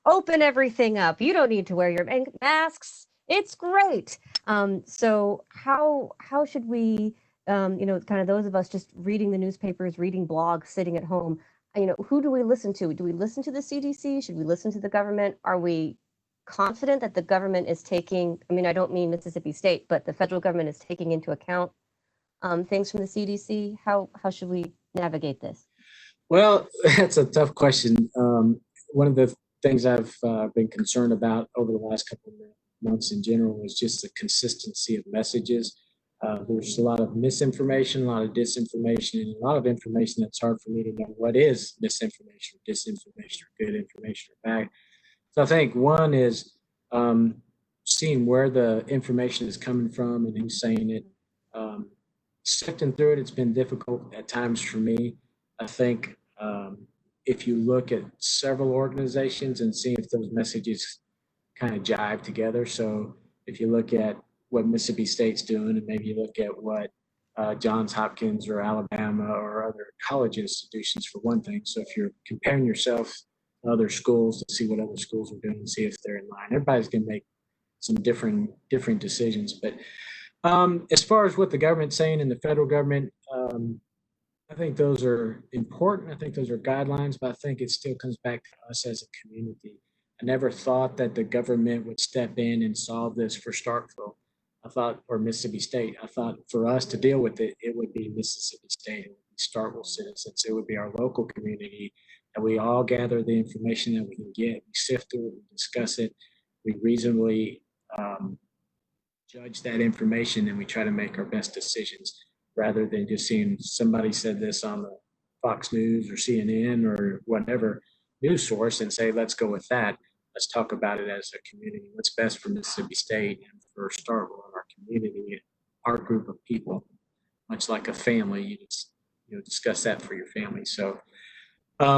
Open everything up. You don't need to wear your masks. It's great. So how should we, kind of those of us just reading the newspapers, reading blogs, sitting at home, who do we listen to? Do we listen to the CDC? Should we listen to the government? Are we confident that the government is taking, I mean, I don't mean Mississippi State, but the federal government is taking into account things from the CDC? How should we navigate this? Well, that's a tough question. One of the things I've been concerned about over the last couple of months in general is just the consistency of messages. There's a lot of misinformation, a lot of disinformation, and a lot of information that's hard for me to know what is misinformation, disinformation, or good information or bad. So I think one is seeing where the information is coming from and who's saying it. Sifting through it, it's been difficult at times for me. I think if you look at several organizations and see if those messages kind of jive together. So if you look at what Mississippi State's doing, and maybe you look at what Johns Hopkins or Alabama or other college institutions, for one thing. So if you're comparing yourself to other schools to see what other schools are doing and see if they're in line, everybody's going to make some different decisions. But as far as what the government's saying and the federal government, I think those are important. I think those are guidelines, but I think it still comes back to us as a community. I never thought that the government would step in and solve this for Starkville. I thought, or Mississippi State. I thought for us to deal with it, it would be Mississippi State. It would be Starkville citizens. It would be our local community, and we all gather the information that we can get. We sift through it, we discuss it, we reasonably judge that information, and we try to make our best decisions rather than just seeing somebody said this on the Fox News or CNN or whatever news source and say, let's go with that. Let's talk about it as a community. What's best for Mississippi State and for Starkville and our community, our group of people, much like a family, you just discuss that for your family. So I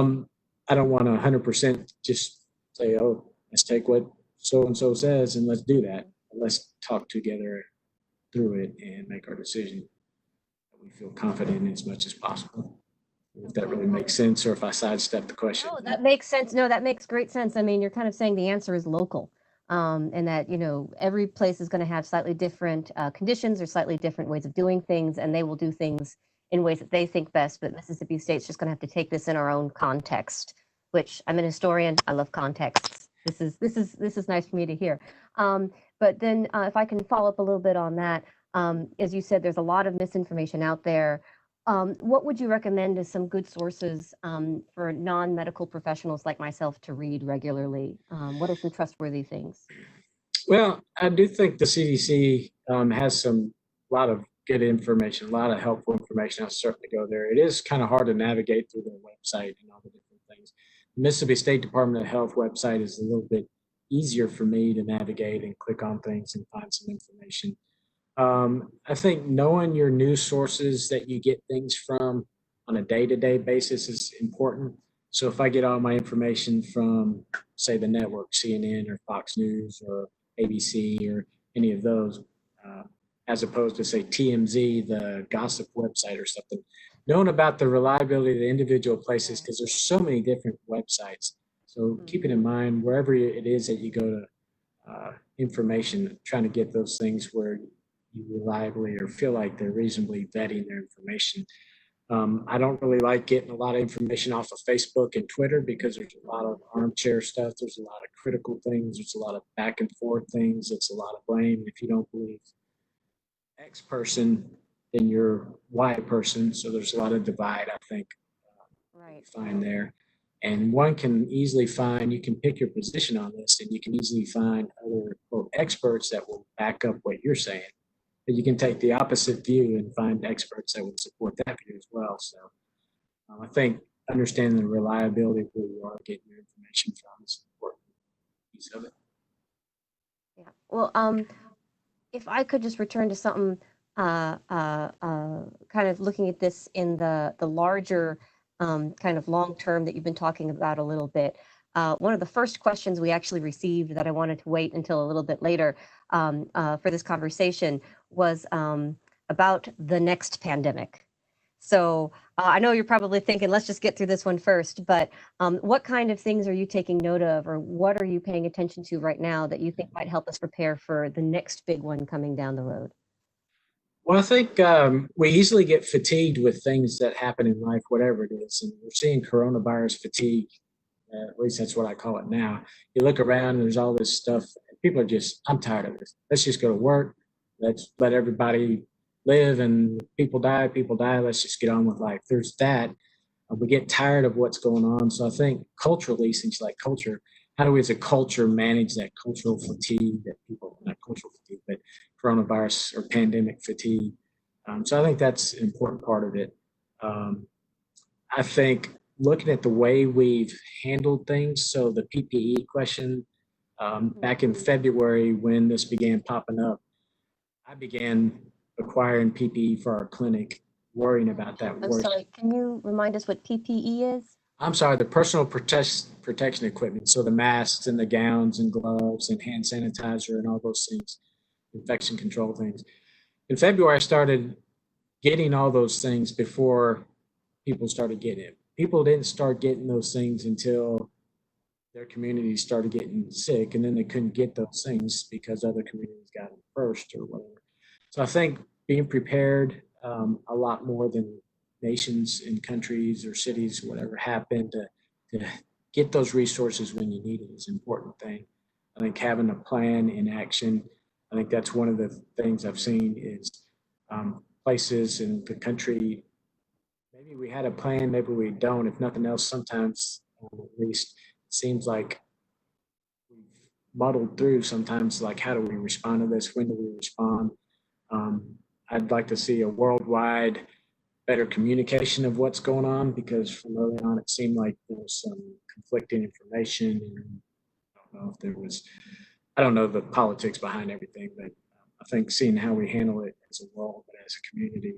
don't want to 100% just say, oh, let's take what so-and-so says and let's do that. Let's talk together through it and make our decision that we feel confident in as much as possible. If that really makes sense, or if I sidestep the question. No, that makes sense. No, that makes great sense. I mean, you're kind of saying the answer is local, and that every place is going to have slightly different conditions or slightly different ways of doing things, and they will do things in ways that they think best. But Mississippi State's just going to have to take this in our own context. Which I'm an historian. I love contexts. This is nice for me to hear. But then, if I can follow up a little bit on that, as you said, there's a lot of misinformation out there. What would you recommend as some good sources for non-medical professionals like myself to read regularly? What are some trustworthy things? Well, I do think the CDC has a lot of good information, a lot of helpful information. I'll certainly go there. It is kind of hard to navigate through their website and all the different things. The Mississippi State Department of Health website is a little bit easier for me to navigate and click on things and find some information. I think knowing your news sources that you get things from on a day-to-day basis is important. So if I get all my information from, say, the network, CNN or Fox News or ABC or any of those, as opposed to, say, TMZ, the gossip website or something, knowing about the reliability of the individual places, because there's so many different websites. So keep it in mind wherever it is that you go to information, trying to get those things where you reliably or feel like they're reasonably vetting their information. I don't really like getting a lot of information off of Facebook and Twitter because there's a lot of armchair stuff. There's a lot of critical things. There's a lot of back and forth things. It's a lot of blame. If you don't believe X person, then you're Y person. So there's a lot of divide, I think, Right. find there. And one can easily find, you can pick your position on this, and you can easily find other quote, experts that will back up what you're saying. But you can take the opposite view and find experts that would support that view as well. So I think understanding the reliability of where you are getting your information from is an important piece of it. Yeah. Well, if I could just return to something, kind of looking at this in the larger kind of long term that you've been talking about a little bit. One of the first questions we actually received that I wanted to wait until a little bit later for this conversation was about the next pandemic. So I know you're probably thinking, let's just get through this one first, but what kind of things are you taking note of, or what are you paying attention to right now that you think might help us prepare for the next big one coming down the road? Well, I think we easily get fatigued with things that happen in life, whatever it is. And we're seeing coronavirus fatigue. At least that's what I call it now. You look around and there's all this stuff. People are just, I'm tired of this. Let's just go to work. Let's let everybody live, and people die, people die. Let's just get on with life. There's that. We get tired of what's going on. So I think culturally, since you like culture, how do we as a culture manage that cultural fatigue that people, not cultural fatigue, but coronavirus or pandemic fatigue? So I think that's an important part of it. Um, I think looking at the way we've handled things, so the PPE question, back in February when this began popping up, I began acquiring PPE for our clinic, worrying about that. I'm sorry, can you remind us what PPE is? I'm sorry, the personal protection equipment. So the masks and the gowns and gloves and hand sanitizer and all those things, infection control things. In February, I started getting all those things before people started getting it. People didn't start getting those things until their communities started getting sick, and then they couldn't get those things because other communities got them first or whatever. So I think being prepared a lot more than nations and countries or cities, whatever happened, to get those resources when you need it is an important thing. I think having a plan in action, I think that's one of the things I've seen is places in the country, maybe we had a plan, maybe we don't. If nothing else, sometimes at least it seems like we've muddled through sometimes, like how do we respond to this? When do we respond? I'd like to see a worldwide better communication of what's going on, because from early on it seemed like there was some conflicting information. And I don't know if there was, I don't know the politics behind everything, but I think seeing how we handle it as a world, but as a community,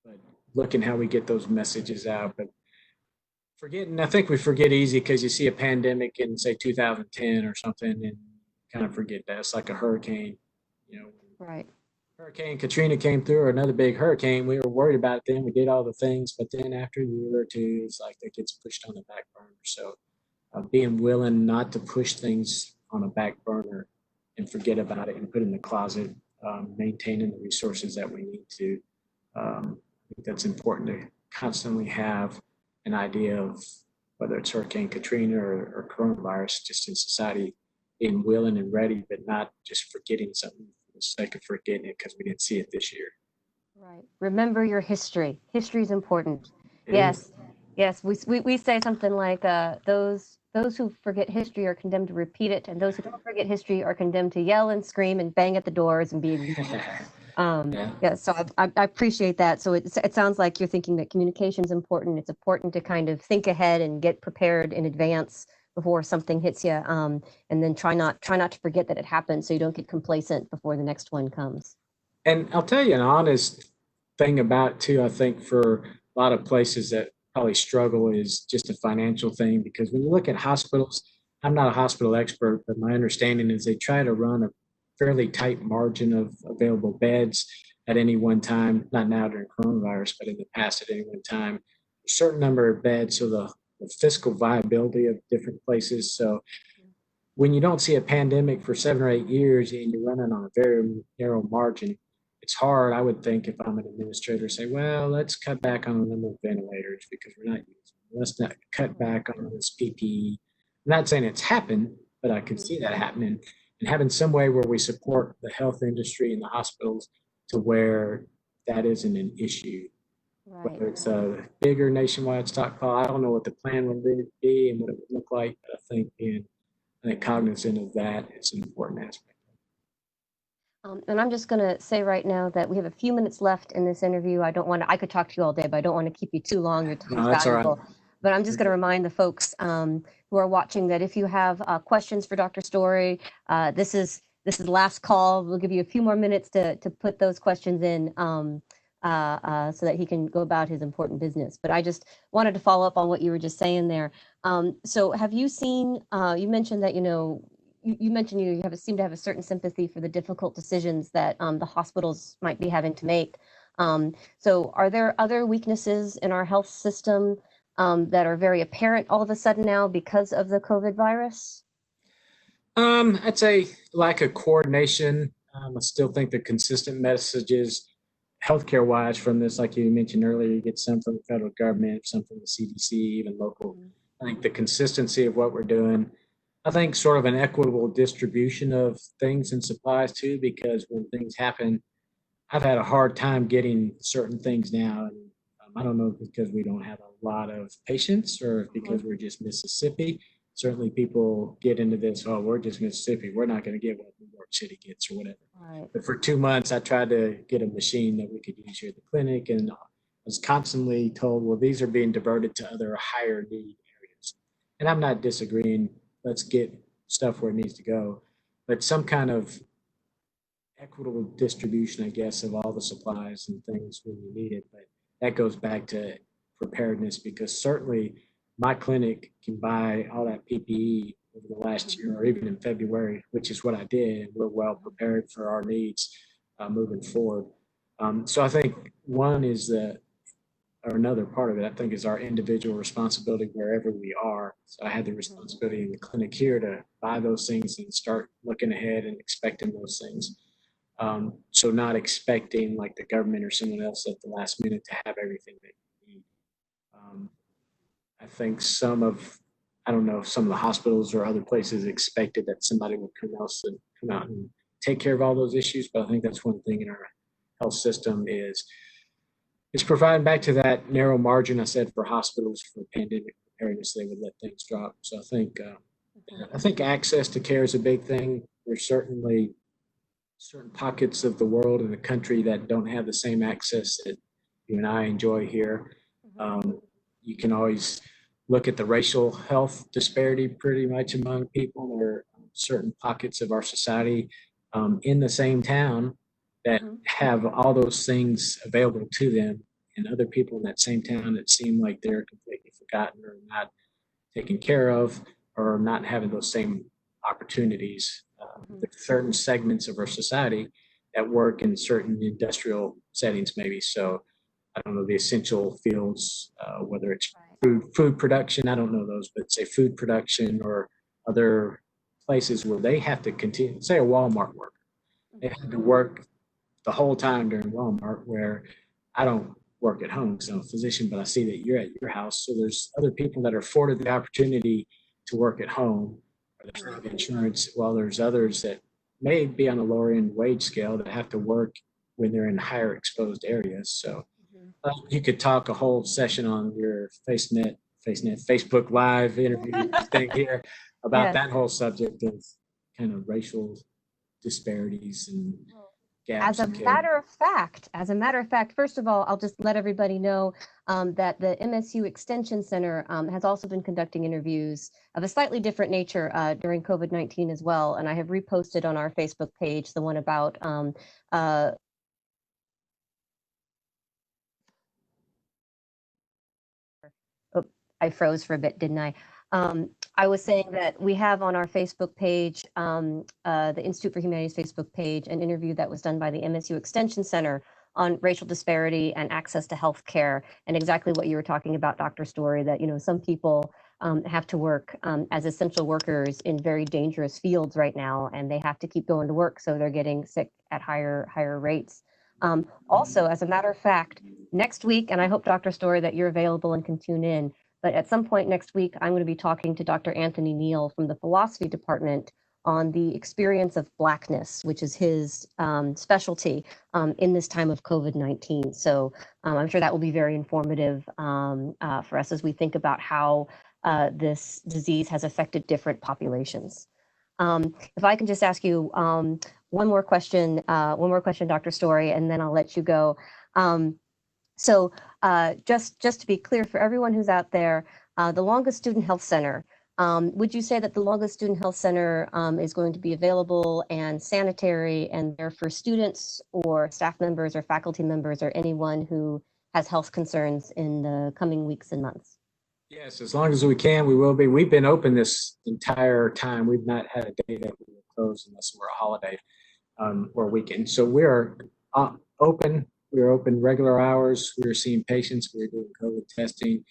but looking how we get those messages out. But forgetting, I think we forget easy because you see a pandemic in say 2010 or something and kind of forget that it's like a hurricane, you know. Right. Hurricane Katrina came through, or another big hurricane. We were worried about it then. We did all the things, but then after a year or two, it's like that gets pushed on the back burner. So being willing not to push things on a back burner and forget about it and put it in the closet, maintaining the resources that we need to. I think that's important to constantly have an idea of whether it's Hurricane Katrina or coronavirus, just in society, being willing and ready, but not just forgetting something for the sake of forgetting it because we didn't see it this year. Right. Remember your history. History is important. It Yes. is. Yes. We say something like those who forget history are condemned to repeat it, and those who don't forget history are condemned to yell and scream and bang at the doors and be ignored. Yeah. Yeah, so I appreciate that. So it sounds like you're thinking that communication is important. It's important to kind of think ahead and get prepared in advance before something hits you, and then try not to forget that it happened, so you don't get complacent before the next one comes. And I'll tell you an honest thing about it too. I think for a lot of places that probably struggle is just a financial thing, because when you look at hospitals, I'm not a hospital expert, but my understanding is they try to run a fairly tight margin of available beds at any one time, not now during coronavirus, but in the past at any one time, a certain number of beds. So the fiscal viability of different places. So when you don't see a pandemic for 7 or 8 years and you're running on a very narrow margin, it's hard, I would think, if I'm an administrator, say, well, let's cut back on the number of ventilators because we're not using them. Let's not cut back on this PPE. I'm not saying it's happened, but I could see that happening, and having some way where we support the health industry and the hospitals to where that isn't an issue. Right. Whether it's a bigger nationwide stockpile, I don't know what the plan would be and what it would look like, but I think cognizant of that is an important aspect. And I'm just going to say right now that we have a few minutes left in this interview. I could talk to you all day, but I don't want to keep you too long. Your time's No, that's all right. valuable. But I'm just going to remind the folks who are watching that if you have questions for Dr. Story, this is the last call. We'll give you a few more minutes to put those questions in. so that he can go about his important business. But I just wanted to follow up on what you were just saying there. So have you seen, you mentioned that, you mentioned you seem to have a certain sympathy for the difficult decisions that the hospitals might be having to make. So are there other weaknesses in our health system that are very apparent all of a sudden now because of the COVID virus? I'd say lack of coordination. I still think the consistent messages, healthcare wise, from this, like you mentioned earlier, you get some from the federal government, some from the CDC, even local. I think the consistency of what we're doing. I think sort of an equitable distribution of things and supplies too, because when things happen, I've had a hard time getting certain things now. And I don't know if it's because we don't have a lot of patients or because we're just Mississippi. Certainly people get into this, oh, we're just Mississippi. We're not going to get what New York City gets or whatever. Right. But for 2 months, I tried to get a machine that we could use here at the clinic. And I was constantly told, well, these are being diverted to other higher need areas. And I'm not disagreeing. Let's get stuff where it needs to go. But some kind of equitable distribution, I guess, of all the supplies and things when you need it. But that goes back to preparedness, because certainly my clinic can buy all that PPE over the last year or even in February, which is what I did. And we're well prepared for our needs moving forward. So I think one is that, or another part of it, I think, is our individual responsibility wherever we are. So I had the responsibility in the clinic here to buy those things and start looking ahead and expecting those things. So not expecting like the government or someone else at the last minute to have everything they need. I think I don't know if some of the hospitals or other places expected that somebody would come out and take care of all those issues. But I think that's one thing in our health system is providing back to that narrow margin I said for hospitals for pandemic preparedness, they would let things drop. So I think access to care is a big thing. There's certainly certain pockets of the world and the country that don't have the same access that you and I enjoy here. You can always look at the racial health disparity pretty much among people. There are certain pockets of our society in the same town that have all those things available to them, and other people in that same town that seem like they're completely forgotten or not taken care of or not having those same opportunities. There's certain segments of our society that work in certain industrial settings, maybe. So I don't know the essential fields, whether it's food production. I don't know those, but say food production or other places where they have to continue. Say a Walmart worker, they have to work the whole time during Walmart. Where I don't work at home because I'm a physician, but I see that you're at your house. So there's other people that are afforded the opportunity to work at home or they have insurance, while there's others that may be on a lower end wage scale that have to work when they're in higher exposed areas. So you could talk a whole session on your Facebook Live interview thing here about that whole subject of kind of racial disparities and gaps. As a matter of fact, first of all, I'll just let everybody know that the MSU Extension Center has also been conducting interviews of a slightly different nature during COVID-19 as well. And I have reposted on our Facebook page the one about I froze for a bit, didn't I? I was saying that we have on our Facebook page, the Institute for Humanities Facebook page, an interview that was done by the MSU Extension Center on racial disparity and access to health care, and exactly what you were talking about, Dr. Story, that some people have to work as essential workers in very dangerous fields right now, and they have to keep going to work, so they're getting sick at higher rates. Also, as a matter of fact, next week, and I hope, Dr. Story, that you're available and can tune in, but at some point next week, I'm going to be talking to Dr. Anthony Neal from the philosophy department on the experience of Blackness, which is his specialty in this time of COVID-19. So I'm sure that will be very informative for us as we think about how this disease has affected different populations. If I can just ask you one more question, Dr. Story, and then I'll let you go. So just to be clear for everyone who's out there, the Longest Student Health Center Would you say that the Longest Student Health Center is going to be available and sanitary and there for students or staff members or faculty members or anyone who has health concerns in the coming weeks and months? Yes, as long as we can, we will be. We've been open this entire time. We've not had a day that we were closed unless we're a holiday or weekend. So we are open. We are open regular hours. We are seeing patients. We're doing COVID testing.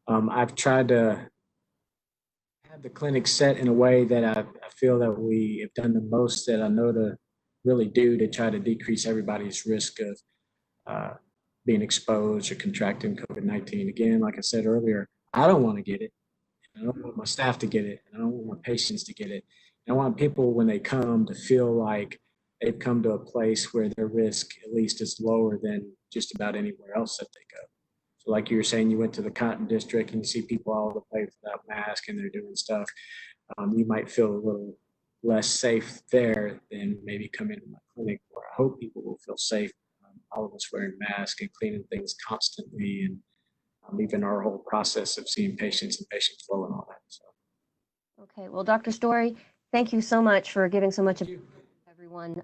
I've tried to have the clinic set in a way that I feel that we have done the most that I know to really do to try to decrease everybody's risk of uh, being exposed or contracting COVID-19. Again, like I said earlier, I don't want to get it. I don't want my staff to get it. And I don't want my patients to get it. And I want people, when they come, to feel like they've come to a place where their risk at least is lower than just about anywhere else that they go. So like you were saying, you went to the Cotton District and you see people all over the place without masks and they're doing stuff. You might feel a little less safe there than maybe come into my clinic, where I hope people will feel safe. All of us wearing masks and cleaning things constantly, and even our whole process of seeing patients and patient flow and all that. So. Okay, well, Dr. Story, thank you so much for giving so much of everyone.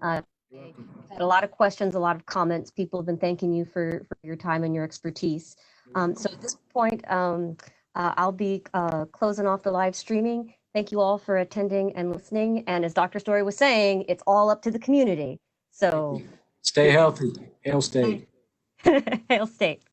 We've had a lot of questions, a lot of comments. People have been thanking you for your time and your expertise. So at this point, I'll be closing off the live streaming. Thank you all for attending and listening. And as Dr. Story was saying, it's all up to the community. So stay healthy. Hail State. Hail State.